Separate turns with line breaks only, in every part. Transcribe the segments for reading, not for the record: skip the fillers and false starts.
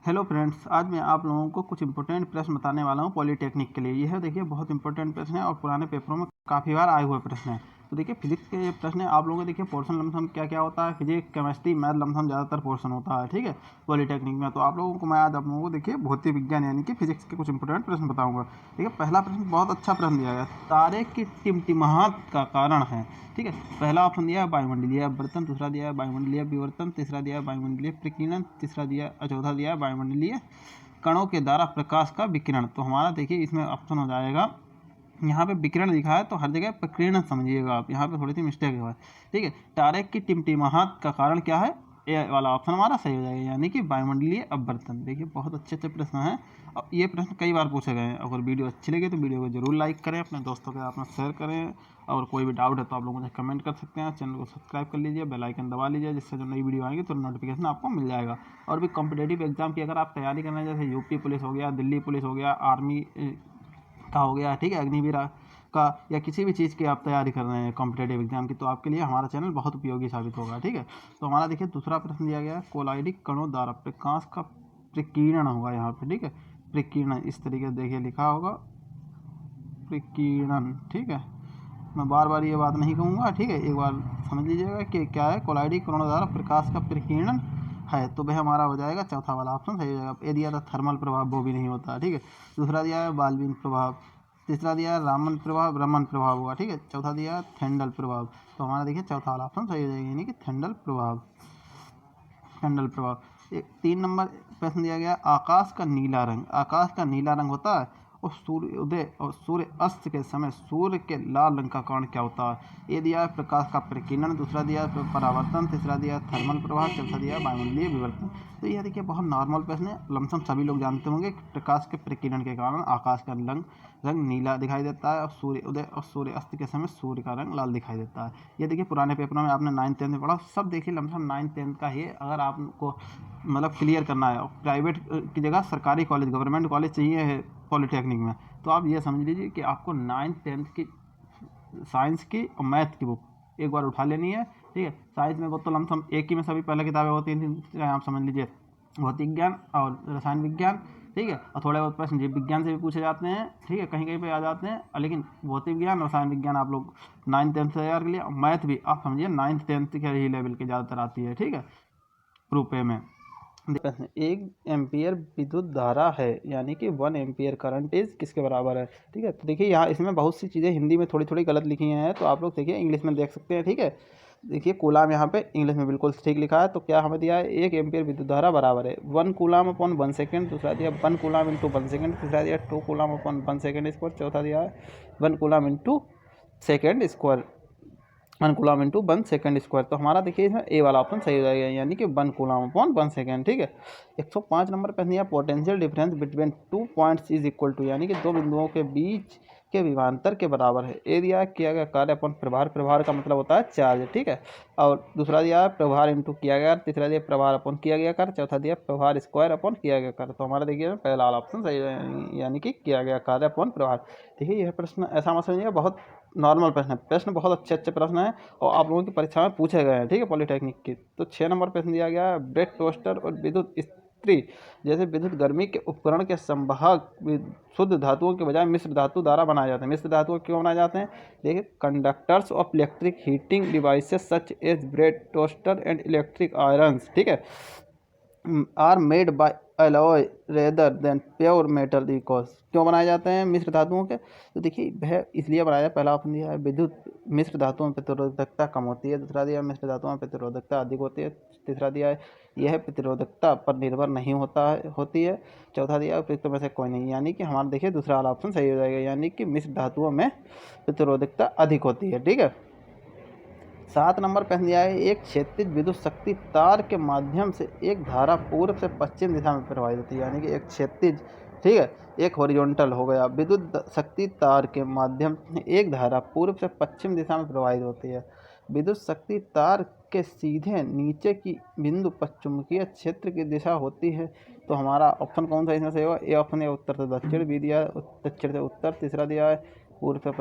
Hello friends, आज मैं आप लोगों को कुछ इंपॉर्टेंट प्रश्न बताने वाला हूँ पॉलीटेक्निक के लिए। यह देखिए बहुत इंपॉर्टेंट प्रश्न है और पुराने पेपरों में काफ़ी बार आए हुए प्रश्न हैं। तो देखिए फिजिक्स के ये प्रश्न है। आप लोगों को देखिए पोर्शन लमसम क्या क्या होता है, फिजिक्स केमिस्ट्री मैथ लमसम ज़्यादातर पोर्शन होता है, ठीक है, पॉलीटेक्निक में। तो आप लोगों को मैं आज आप लोगों को देखिए भौतिक विज्ञान यानी कि फिजिक्स के कुछ इंपॉर्टेंट प्रश्न बताऊँगा। देखिए पहला प्रश्न बहुत अच्छा प्रश्न दिया गया, तारे की टिमटिमाहट का कारण है, ठीक है। पहला ऑप्शन दिया है वायुमंडलीय अपवर्तन, दूसरा दिया है वायुमंडलीय विवर्तन, तीसरा दिया है वायुमंडलीय प्रकीर्णन, चौथा दिया है वायुमंडलीय कणों के द्वारा प्रकाश का विकिरण। तो हमारा देखिए इसमें ऑप्शन हो जाएगा, यहाँ पे विकिरण लिखा है तो हर जगह प्रकीर्णन समझिएगा आप, यहाँ पे थोड़ी सी मिस्टेक है, ठीक है। तारे की टिमटिमाहट का कारण क्या है, ए वाला ऑप्शन हमारा सही हो जाएगा, यानी कि वायुमंडलीय अपवर्तन। देखिए बहुत अच्छे अच्छे प्रश्न हैं और ये प्रश्न कई बार पूछे गए हैं। अगर वीडियो अच्छी लगे तो वीडियो को जरूर लाइक करें, अपने दोस्तों के साथ में शेयर करें, और कोई भी डाउट है तो आप लोग मुझे कमेंट कर सकते हैं। चैनल को सब्सक्राइब कर लीजिए, बेल आइकन दबा लीजिए, जिससे जो नई वीडियो आएगी तो नोटिफिकेशन आपको मिल जाएगा। और भी कॉम्पिटेटिव एग्जाम की अगर आप तैयारी करना है, जैसे यूपी पुलिस हो गया, दिल्ली पुलिस हो गया, आर्मी का हो गया, ठीक है, अग्निवीर का, या किसी भी चीज़ की आप तैयारी कर रहे हैं कॉम्पिटेटिव एग्जाम की, तो आपके लिए हमारा चैनल बहुत उपयोगी साबित होगा, ठीक है। तो हमारा देखिए दूसरा प्रश्न दिया गया है, कोलाइडिक कणों द्वारा प्रकाश का प्रकीर्णन होगा यहाँ पे, ठीक है। प्रकीर्णन इस तरीके से देखिए लिखा होगा, प्रकीर्णन, ठीक है। मैं बार बार ये बात नहीं कहूँगा, ठीक है, एक बार समझ लीजिएगा कि क्या है। कोलाइडिक कणों द्वारा प्रकाश का प्रकीर्णन है, तो वह हमारा हो जाएगा चौथा वाला ऑप्शन सही हो जाएगा। ये दिया था थर्मल प्रभाव, वो भी नहीं होता, ठीक है। दूसरा दिया है बाल्बिन प्रभाव, तीसरा दिया है रामन प्रभाव, रमन प्रभाव हुआ, ठीक है। चौथा दिया है थेंडल प्रभाव, तो हमारा देखिए चौथा वाला ऑप्शन सही हो जाएगा, यानी कि थेंडल प्रभाव, थेंडल प्रभाव। एक 3 नंबर प्रश्न दिया गया, आकाश का नीला रंग, आकाश का नीला रंग होता है और सूर्योदय और सूर्य अस्त के समय सूर्य के लाल रंग का कारण क्या होता है। ये दिया है प्रकाश का प्रकीर्णन, दूसरा दिया है परावर्तन, तीसरा दिया है थर्मल प्रभाव, चौथा दिया है वायुमंडलीय विवर्तन। तो यह देखिए बहुत नॉर्मल प्रश्न है, लमसम सभी लोग जानते होंगे कि प्रकाश के प्रकीर्णन के कारण आकाश का रंग नीला दिखाई देता है और सूर्य उदय और सूर्य अस्त के समय सूर्य का रंग लाल दिखाई देता है। ये देखिए पुराने पेपरों में आपने 9th 10th में पढ़ा, सब देखिए लमसम 9th 10th का ही। अगर आपको मतलब क्लियर करना है, प्राइवेट की जगह सरकारी कॉलेज, गवर्नमेंट कॉलेज चाहिए है पॉलीटेक्निक में, तो आप ये समझ लीजिए कि आपको 9th 10th की साइंस की और मैथ की बुक एक बार उठा लेनी है, ठीक है। साइंस में वो तो लमसम एक ही में सभी पहले किताबें होती थी, आप समझ लीजिए भौतिक विज्ञान और रसायन विज्ञान, ठीक है, और थोड़े बहुत प्रश्न जीव विज्ञान से भी पूछे जाते हैं, ठीक है, कहीं कहीं पे आ जाते हैं, लेकिन भौतिक विज्ञान और रसायन विज्ञान आप लोग 9th 10th से तैयार के लिए, और मैथ भी आप समझिए 9th 10th के ही लेवल के ज़्यादातर आती है, ठीक है, रुपये में। प्रश्न, 1 एम्पियर विद्युत धारा है, यानी कि 1 एम्पियर करंट इज किसके बराबर है, ठीक है। तो देखिए यहाँ इसमें बहुत सी चीज़ें हिंदी में थोड़ी थोड़ी गलत लिखी हैं, तो आप लोग देखिए इंग्लिश में देख सकते हैं, ठीक है। देखिए कूलाम यहाँ पे इंग्लिश में बिल्कुल ठीक लिखा है, तो क्या हमें दिया है 1 एम्पियर विद्युत धारा बराबर है 1 कूलाम अपॉन 1 सेकेंड, दूसरा दिया 1 कूलाम इंटू 1 सेकेंड, तीसरा दिया 2 कूलाम अपॉन 1 सेकेंड स्क्वायर, चौथा दिया है 1 coulomb into second square, 1 coulomb into 1 second square. तो हमारा देखिए इसमें ए वाला ऑप्शन सही हो जाएगा, यानी कि 1 कूलाम अपॉन 1 सेकेंड, ठीक है। 105 नंबर पे दिया, potential difference between 2 points is equal to, यानी कि दो बिंदुओं के बीच के विभवांतर के बराबर है। ए दिया किया गया कार्य अपन प्रभार, प्रभार का मतलब होता है चार्ज, ठीक है। और दूसरा दिया प्रभार इंटू किया गया, तीसरा दिया प्रभार अपन किया गया कार्य, चौथा दिया प्रभार स्क्वायर अपन किया गया कार्य। तो हमारा देखिए पहला वाला ऑप्शन सही है, यानी कि किया गया कार्य अपन प्रभार। देखिए यह प्रश्न ऐसा मत समझिएगा, बहुत नॉर्मल प्रश्न है, प्रश्न बहुत अच्छे अच्छे प्रश्न हैं और आप लोगों की परीक्षा में पूछे गए हैं, ठीक है, पॉलीटेक्निक की। तो 6 नंबर प्रश्न दिया गया है, ब्रेड टोस्टर और विद्युत इस्त्री जैसे विद्युत गर्मी के उपकरण के संवाहक शुद्ध धातुओं के बजाय मिश्र धातु द्वारा बनाए जाते हैं। मिश्र धातु क्यों बनाए जाते हैं, देखिए conductors of electric heating devices such as bread toaster and electric irons, ठीक है, are made by alloy rather than pure metal रिकॉस। क्यों बनाए जाते हैं मिश्र धातुओं के, तो देखिए वह इसलिए बनाया, पहला ऑप्शन दिया है विद्युत मिश्र धातुओं में प्रतिरोधकता कम होती है, दूसरा दिया मिश्र धातुओं में प्रतिरोधकता अधिक होती है, तीसरा दिया है यह प्रतिरोधकता पर निर्भर नहीं होती है, चौथा दिया उपयुक्त में से कोई नहीं, यानी कि हमारा देखिए दूसरा वाला ऑप्शन सही हो जाएगा, यानी कि मिश्र धातुओं में प्रतिरोधकता अधिक होती है, ठीक है। 7 नंबर प्रश्न दिया है, एक क्षैतिज विद्युत शक्ति तार के माध्यम से एक धारा पूर्व से पश्चिम दिशा में प्रवाहित होती है, यानी कि एक क्षैतिज, ठीक है, एक हॉरिजॉन्टल हो गया, विद्युत शक्ति तार के माध्यम से एक धारा पूर्व से पश्चिम दिशा में प्रवाहित होती है। विद्युत शक्ति तार के सीधे नीचे की बिंदु पर चुंबकीय क्षेत्र की दिशा होती है। तो हमारा ऑप्शन कौन सा इसमें से होगा, ए ऑप्शन है उत्तर से दक्षिण, बी दिया है दक्षिण से उत्तर, तीसरा दिया है पूर्व से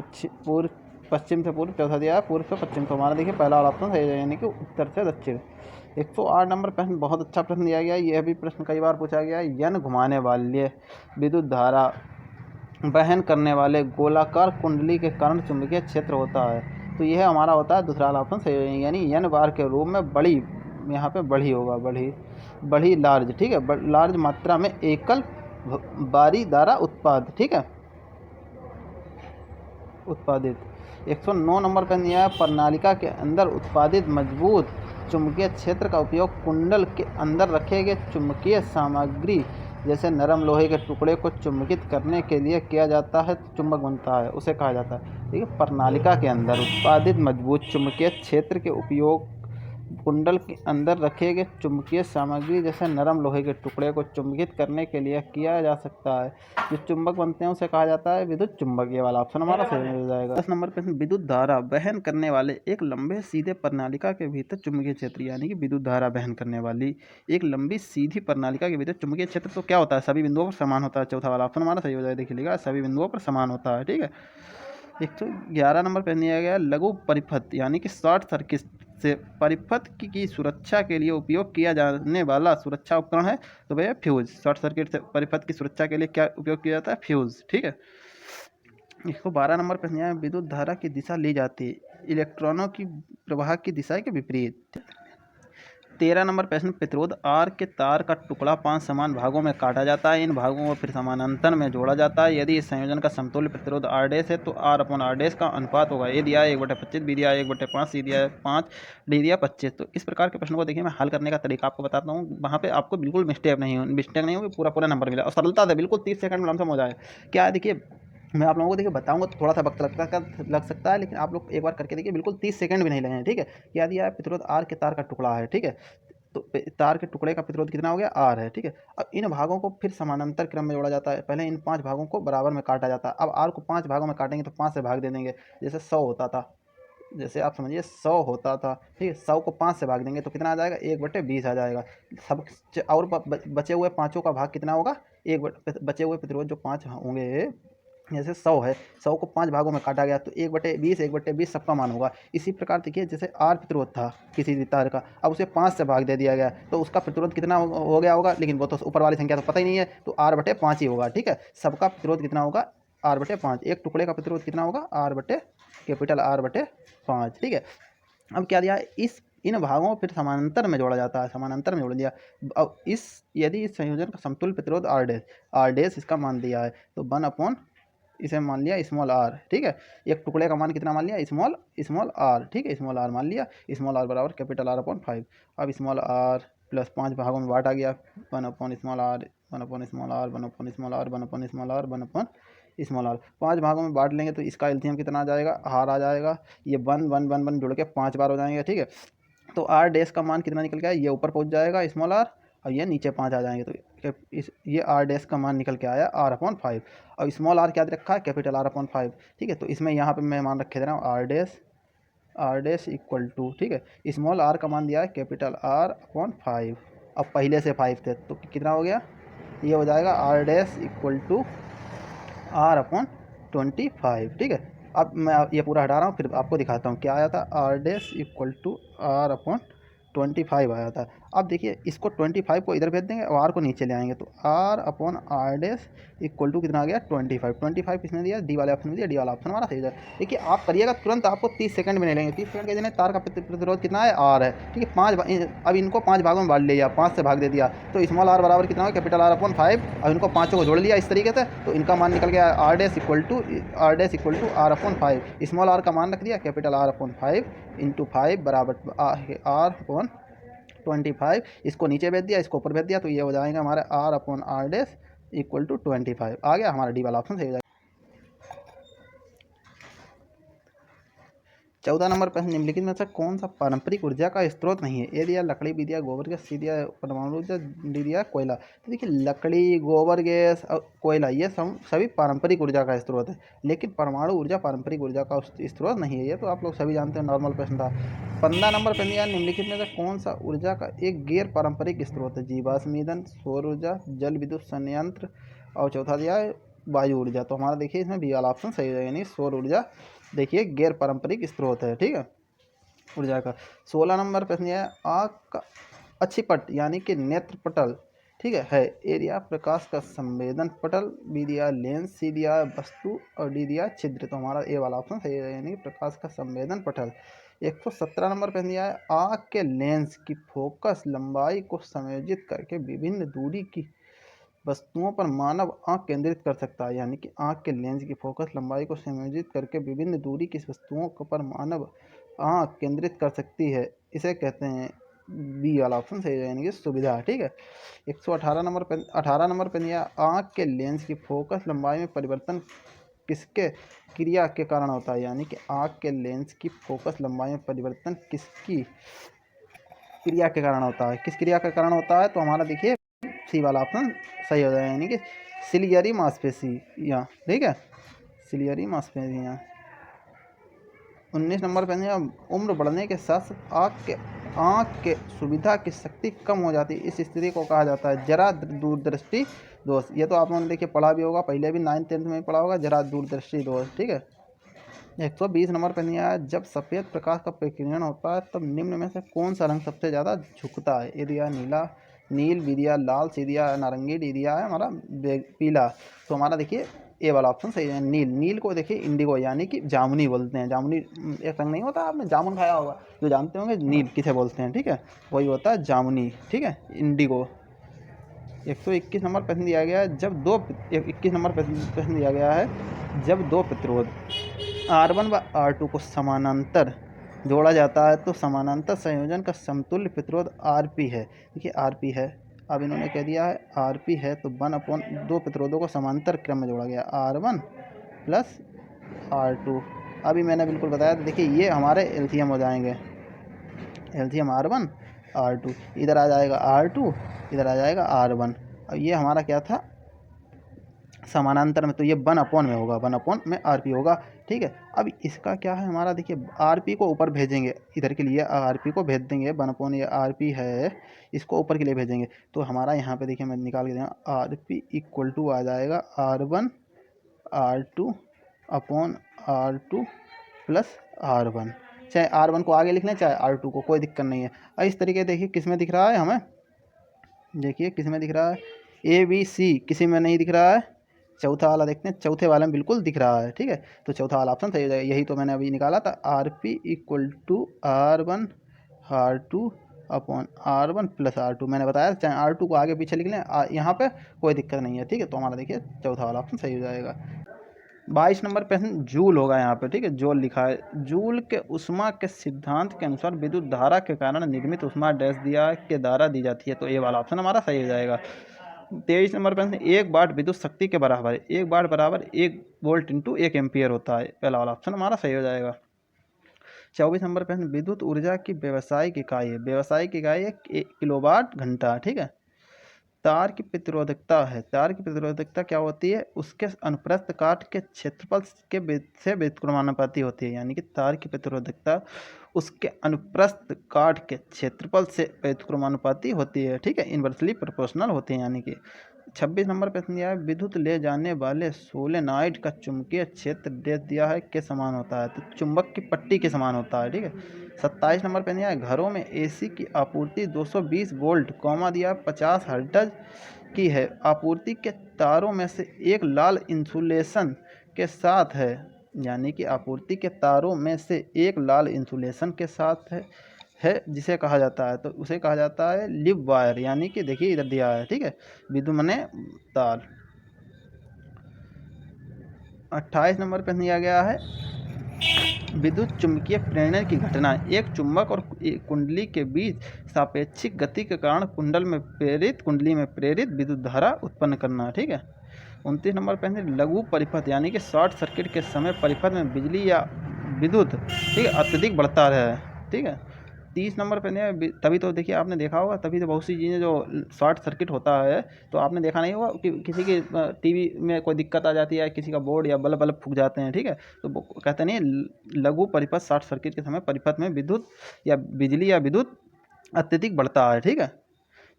पश्चिम से पूर्व, चौथा दिया है पूर्व से पश्चिम। तो हमारा देखिए पहला वाला ऑप्शन सही है, यानी कि उत्तर से दक्षिण। 108 नंबर प्रश्न बहुत अच्छा प्रश्न दिया गया है। यह भी प्रश्न कई बार पूछा गया है। यन घुमाने वाले विद्युत धारा वहन करने वाले गोलाकार कुंडली के कारण चुंबकीय क्षेत्र होता है। तो यह हमारा होता है दूसरा वाला ऑप्शन सही है, यानी यन बार के रूप में बड़ी, यहाँ पे बढ़ी होगा, बढ़ी लार्ज, ठीक है, लार्ज मात्रा में एकल बारी द्वारा ठीक है, उत्पादित। 109 नंबर पर दिया है प्रणालिका के अंदर उत्पादित मजबूत चुंबकीय क्षेत्र का उपयोग कुंडल के अंदर रखे गए चुंबकीय सामग्री जैसे नरम लोहे के टुकड़े को चुंबकित करने के लिए किया जाता है, तो चुंबक बनता है, उसे कहा जाता है। ठीक है, प्रणालिका के अंदर उत्पादित मजबूत चुंबकीय क्षेत्र के उपयोग कुंडल के अंदर रखे गए चुंबकीय सामग्री जैसे नरम लोहे के टुकड़े को चुंबकित करने के लिए किया जा सकता है। जो चुंबक बनते हैं उसे कहा जाता है विद्युत चुंबक। ये वाला ऑप्शन हमारा सही हो जाएगा। 10 नंबर प्रश्न, विद्युत धारा वहन करने वाले एक लंबे सीधे प्रणालिका के भीतर चुंबकीय क्षेत्र, यानी कि विद्युत धारा वहन करने वाली एक लंबी सीधी प्रणालिका के भीतर चुंबकीय क्षेत्र तो क्या होता है, सभी बिंदुओं पर समान होता है। चौथा वाला ऑप्शन हमारा सही हो जाएगा। देखिएगा, सभी बिंदुओं पर समान होता है। ठीक है, 111 नंबर पर दिया गया लघु परिपथ यानी कि शॉर्ट सर्किट से परिपथ की सुरक्षा के लिए उपयोग किया जाने वाला सुरक्षा उपकरण है, तो भैया फ्यूज। शॉर्ट सर्किट से परिपथ की सुरक्षा के लिए क्या उपयोग किया जाता है, फ्यूज। ठीक है, 112 नंबर पर दिया है विद्युत धारा की दिशा ली जाती है इलेक्ट्रॉनों की प्रवाह की दिशा के विपरीत। 13 नंबर प्रश्न, प्रतिरोध आर के तार का टुकड़ा 5 समान भागों में काटा जाता है। इन भागों को फिर समानांतर में जोड़ा जाता है। यदि इस संयोजन का समतुल्य प्रतिरोध आर डैश है तो आर अपॉन आर डैश का अनुपात होगा। ए दिया है 1/25, बी दिया है 1/5, सी दिया है 5, डी दिया 25। तो इस प्रकार के प्रश्न को देखिए मैं हल करने का तरीका आपको बताता हूँ। वहाँ पे आपको बिल्कुल मिस्टेक नहीं होगी, पूरा नंबर मिला और सरलता से बिल्कुल 30 सेकंड में लमसम हो जाए। क्या है, देखिए मैं आप लोगों को देखिए बताऊंगा तो थोड़ा सा वक्त लग सकता है, लेकिन आप लोग एक बार करके देखिए, बिल्कुल 30 सेकंड भी नहीं लगेंगे। ठीक है, क्या दिया है, प्रतिरोध आर के तार का टुकड़ा है। ठीक है, तो तार के टुकड़े का प्रतिरोध कितना हो गया, आर है। ठीक है, अब इन भागों को फिर समानांतर क्रम में जोड़ा जाता है। पहले इन 5 भागों को बराबर में काटा जाता है। अब आर को 5 भागों में काटेंगे तो 5 से भाग दे देंगे। जैसे 100 होता था, जैसे आप समझिए 100 होता था। ठीक है, 100 को 5 से भाग देंगे तो कितना आ जाएगा, 1/20 आ जाएगा। सब और बचे हुए पाँचों का भाग कितना होगा, बचे हुए प्रतिरोध जो 5 होंगे, जैसे 100 है, 100 को 5 भागों में काटा गया तो 1/20 सबका मान होगा। इसी प्रकार देखिए, जैसे आर प्रतिरोध था किसी भी तार का, अब उसे 5 से भाग दे दिया गया तो उसका प्रतिरोध कितना हो गया होगा, लेकिन वो तो ऊपर वाली संख्या तो पता ही नहीं है, तो R/5 ही होगा। ठीक है, सबका प्रतिरोध कितना होगा, R/5। एक टुकड़े का प्रतिरोध कितना होगा, R/5। ठीक है, अब क्या दिया है, इन भागों को फिर समानांतर में जोड़ा जाता है, समानांतर में जोड़ दिया। अब यदि इस संयोजन का समतुल्य प्रतिरोध आर डैश इसका मान दिया है तो 1 इसे मान लिया स्मॉल आर। ठीक है, एक टुकड़े का मान कितना मान लिया, स्मॉल आर। ठीक है, स्मॉल आर मान लिया, स्मॉल आर बराबर कैपिटल R/5। अब स्मॉल आर प्लस 5 भागों में बांटा गया, 1 small R, 1 small R, 1 small R, 1 small R, 1 small R. 5 भागों में बांट लेंगे तो इसका एलसीएम कितना आ जाएगा, आर आ जाएगा। ये 1 जुड़ के 5 बार हो जाएंगे। ठीक है, तो आर डैश का मान कितना निकल गया, ये ऊपर पहुंच जाएगा स्मॉल आर, और ये नीचे 5 आ जाएंगे। तो ये आर डैश का मान निकल के आया R/5। और स्मॉल आर क्या रखा है, कैपिटल R/5। ठीक है, तो इसमें यहाँ पे मैं मान रखे दे रहा हूँ आर डैश इक्वल टू, ठीक है, स्मॉल आर का मान दिया है कैपिटल R/5। अब पहले से 5 थे तो कितना हो गया, ये हो जाएगा are dash equal to R/25। ठीक है, अब मैं ये पूरा हटा रहा हूँ, फिर आपको दिखाता हूँ क्या आया था, are dash equal to R/25 आया था। अब देखिए, इसको 25 को इधर भेज देंगे और आर को नीचे ले आएंगे तो R/R डैश इक्वल टू कितना आ गया, 25 किसने दिया, डी वाले ऑप्शन में दिया, डी वाला ऑप्शन हमारा सही है। देखिए आप करिएगा तुरंत, आपको 30 सेकंड में नहीं लेंगे। 30 सेकंड के दिन तार का प्रतिरोध कितना है, आर है। ठीक है, 5 अब इनको 5 भागों में बांट लिया, 5 से भाग दे दिया तो स्मॉल आर बराबर कितना है, कैपिटल R/5। अब इनको 5 को जोड़ लिया इस तरीके से, तो इनका मान निकल गया R dash equal to R/5। Small R का मान रख दिया कैपिटल R/5 इंटू 5 बराबर R/25। इसको नीचे भेज दिया, इसको ऊपर भेज दिया, तो ये हो जाएगा हमारा R/R डैश इक्वल टू 25 आ गया। हमारा डी वाला ऑप्शन सही हो जाएगा। 14 नंबर प्रश्न, निम्नलिखित में से कौन सा पारंपरिक ऊर्जा का स्रोत नहीं है। ए दिया लकड़ी, बी दिया गोबर गैस, सी दिया परमाणु ऊर्जा, डी दिया कोयला। तो देखिए लकड़ी, गोबर गैस और कोयला ये सभी पारंपरिक ऊर्जा का स्रोत है, लेकिन परमाणु ऊर्जा पारंपरिक ऊर्जा का स्रोत नहीं है। ये तो आप लोग सभी जानते हैं, नॉर्मल प्रश्न था। 15 नंबर प्रश्न दिया, निम्नलिखित में से कौन सा ऊर्जा का एक गैर पारंपरिक स्रोत है। जीवाश्म ईंधन, सौर ऊर्जा, जल विद्युत संयंत्र, और चौथा दिया है वायु ऊर्जा। तो हमारा देखिए इसमें बी वाला ऑप्शन सही है, यानी सौर ऊर्जा देखिए गैर पारंपरिक स्रोत है। ठीक है, ऊर्जा का। 16 नंबर प्रश्न है आँख का अक्षिपट यानी कि नेत्र पटल, ठीक है एरिया प्रकाश का संवेदन पटल, बी दिया लेंस, सी दिया वस्तु और डी दिया छिद्र। तो हमारा ए वाला ऑप्शन सही है यानी प्रकाश का संवेदन पटल। 117 नंबर प्रश्न दिया है आँख के लेंस की फोकस लंबाई को समायोजित करके विभिन्न दूरी की वस्तुओं पर मानव आँख केंद्रित कर सकता है, यानी कि आँख के लेंस की फोकस लंबाई को समायोजित करके विभिन्न दूरी की वस्तुओं पर मानव आँख केंद्रित कर सकती है, इसे कहते हैं, बी वाला ऑप्शन सही है यानी कि सुविधा, ठीक है। 118 नंबर पे 18 नंबर पे दिया आँख के लेंस की फोकस लंबाई में परिवर्तन किसके क्रिया के कारण होता है, यानी कि आँख के लेंस की फोकस लंबाई में परिवर्तन किसकी क्रिया के कारण होता है, किस क्रिया के कारण होता है। तो हमारा देखिए सी वाला ऑप्शन सही हो जाएगा यानी कि सिलियरी मांसपेशियाँ, ठीक है, सिलियरी मांसपेशियाँ। 19 नंबर पे है उम्र बढ़ने के साथ आँख के सुविधा की शक्ति कम हो जाती है, इस स्थिति को कहा जाता है जरा दूरदृष्टि दोष। ये तो आप लोगों ने देखिए पढ़ा भी होगा, पहले भी 9th-10th में पढ़ा होगा, जरा दूरदृष्टि दोष, ठीक है। 120 नंबर पे दिया है जब सफ़ेद प्रकाश का प्रकीर्णन होता है तब निम्न में से कौन सा रंग सबसे ज़्यादा झुकता है, ए दिया नीला, नील, बी दिया लाल, सी दिया नारंगी, डी दिया है हमारा पीला। तो हमारा देखिए ए वाला ऑप्शन सही है नील। नील को देखिए इंडिगो यानी कि जामुनी बोलते हैं, जामुनी एक रंग नहीं होता, आपने जामुन खाया होगा, जो जानते होंगे नील किसे बोलते हैं, ठीक है, वही होता है जामुनी, ठीक है, इंडिगो। 121 नंबर प्रश्न दिया गया है जब दो 21 नंबर प्रश्न दिया गया है जब दो प्रतिरोध R1 व R2 को समानांतर जोड़ा जाता है तो समानांतर संयोजन का समतुल्य प्रतिरोध Rp है। देखिए Rp है, अब इन्होंने कह दिया है Rp है तो 1/, दो प्रतिरोधों को समांतर क्रम में जोड़ा गया R1 प्लस R2। अभी मैंने बिल्कुल बताया था, देखिए ये हमारे एलसीएम हो जाएंगे, एलसीएम R1 R2, इधर आ जाएगा R2, इधर आ जाएगा R1। अब ये हमारा क्या था समानांतर में, तो ये 1/, में होगा, 1/, में Rp होगा, ठीक है। अब इसका क्या है हमारा देखिए Rp को ऊपर भेजेंगे, इधर के लिए Rp को भेज देंगे, 1/, ये Rp है, इसको ऊपर के लिए भेजेंगे तो हमारा यहाँ पे देखिए मैं निकाल के दूँगा Rp इक्वल टू आ जाएगा R1 R2 upon R2 plus R1, चाहे R1 को आगे लिख लें चाहे R2 को, कोई दिक्कत नहीं है। और इस तरीके देखिए किस में दिख रहा है हमें, देखिए किस में दिख रहा है, ABC किसी में नहीं दिख रहा है, चौथा वाला देखते हैं, चौथे वाले में बिल्कुल दिख रहा है, ठीक है, तो चौथा वाला ऑप्शन सही हो जाएगा, यही तो मैंने अभी निकाला था Rp equal to R1 R2 upon R1 plus R2, मैंने बताया चाहे R2 को आगे पीछे लिख लें, यहाँ पे कोई दिक्कत नहीं है, ठीक है। तो हमारा देखिए चौथा वाला ऑप्शन सही हो जाएगा। 22 नंबर प्रश्न जूल होगा यहाँ पे, ठीक है, जूल लिखा है। जूल के ऊष्मा के सिद्धांत के अनुसार विद्युत धारा के कारण निर्मित ऊष्मा डैश दिया के द्वारा दी जाती है, तो ये वाला ऑप्शन हमारा सही हो जाएगा। 23 नंबर प्रश्न 1 वाट विद्युत शक्ति के बराबर है, 1 वाट बराबर 1 वोल्ट इंटू 1 एम्पियर होता है, पहला वाला ऑप्शन हमारा सही हो जाएगा। 24 नंबर प्रश्न विद्युत ऊर्जा की व्यावसायिक इकाई है, व्यावसायिक इकाई है किलोवाट घंटा, ठीक है। तार की प्रतिरोधकता है, तार की प्रतिरोधकता क्या होती है, उसके अनुप्रस्थ काट के क्षेत्रफल के से व्युत्क्रमानुपाती होती है, यानी कि तार की प्रतिरोधकता उसके अनुप्रस्थ काट के क्षेत्रफल से व्युत्क्रमानुपाती होती है, ठीक है, इन्वर्सली प्रोपोर्शनल होती है यानी कि। 26 नंबर प्रश्न दिया है विद्युत ले जाने वाले सोलेनॉइड का चुंबकीय क्षेत्र दे दिया है के समान होता है, तो चुंबक की पट्टी के समान होता है, ठीक है। 27 नंबर पे दिया है घरों में एसी की आपूर्ति 220 वोल्ट दिया 50 हर्ट्ज की है, आपूर्ति के तारों में से एक लाल इंसुलेशन के साथ है, यानी कि आपूर्ति के तारों में से एक लाल इंसुलेशन के साथ है जिसे कहा जाता है, तो उसे कहा जाता है लिव वायर, यानी कि देखिए इधर दिया है, ठीक है, विद्युत मने तार। 28 नंबर पे दिया गया है विद्युत चुंबकीय प्रेरण की घटना, एक चुंबक और कुंडली के बीच सापेक्षिक गति के कारण कुंडली में प्रेरित विद्युत धारा उत्पन्न करना, ठीक है। 29 नंबर पे लघु परिपथ यानी कि शॉर्ट सर्किट के समय परिपथ में बिजली या विद्युत, ठीक है, अत्यधिक बढ़ता है, ठीक है। 30 नंबर पे तभी तो देखिए आपने देखा होगा, तभी तो बहुत सी चीज़ें जो शॉर्ट सर्किट होता है तो आपने देखा नहीं होगा कि किसी की टीवी में कोई दिक्कत आ जाती है, किसी का बोर्ड या बल्ब फूक जाते हैं, ठीक है, तो कहते नहीं लघु परिपथ शॉर्ट सर्किट के समय परिपथ में विद्युत या बिजली या विद्युत अत्यधिक बढ़ता है, ठीक है।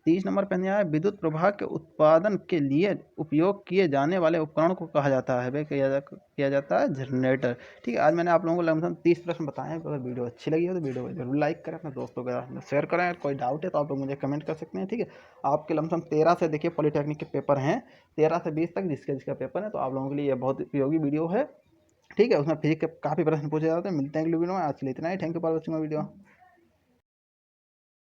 30 नंबर पे है विद्युत प्रवाह के उत्पादन के लिए उपयोग किए जाने वाले उपकरण को कहा जाता है, वे किया जाता है जनरेटर। ठीक है, आज मैंने आप लोगों को लमसम 30 प्रश्न बताए हैं। अगर वीडियो अच्छी लगी हो तो वीडियो को जरूर लाइक करें, अपने दोस्तों के साथ शेयर करें। कोई डाउट है तो आप लोग मुझे कमेंट कर सकते हैं। ठीक है, आपके लमसम 13 से देखिए पॉलिटेक्निक के पेपर हैं, 13 से 20 तक जिसका पेपर है, तो आप लोगों के लिए ये बहुत उपयोगी वीडियो है। ठीक है, उसमें फिजिक्स के काफ़ी प्रश्न पूछे जाते हैं। मिलते हैं अगले वीडियो में, आज के लिए इतना ही। Thank you for watching my video.